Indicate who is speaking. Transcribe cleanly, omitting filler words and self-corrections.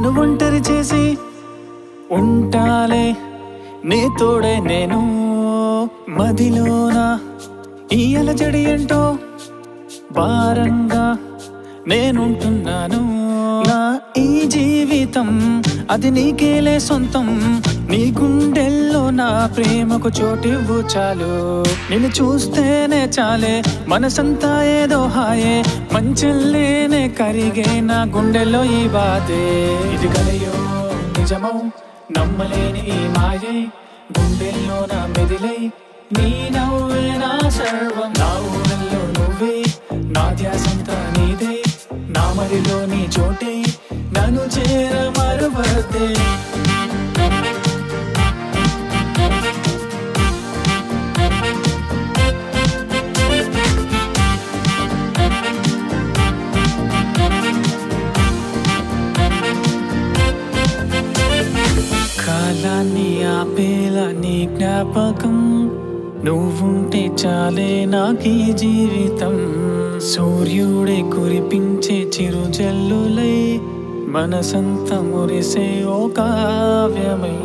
Speaker 1: నన్ను ఒంటరి చేసి ఉంటాలే నీ తోడే నేను మదిలోన ఈ అలజడి ఏంటో భారంగా నేనుంటున్నాను నా ఈ జీవితం అది నీకేలే సొంతం నీ గుండెల్లో నా ప్రేమకు చోటివ్వు చాలు నిన్ను చూస్తేనే చాలే మనసంతా ఏదో హాయే మంచెల్లేనే కరిగే నా గుండెల్లో ఈ బాధే ఇది కలయో నిజమో నమ్మలేని ఈ మాయే గుండెల్లో నా మెదిలై నీ నవ్వే నా సర్వం నా ఊళ్ళో నువ్వే నా ధ్యాసంతా నీదే నా మదిలో నీ చోటే నన్ను చేర మరువద్దే కాలాన్ని ఆపేలా నీ జ్ఞాపకం నువ్వుంటే చాలే నాకీ జీవితం సూర్యుడే కురిపించే చిరుజల్లులై మనసంతా మురిసే ఓ కావ్యమై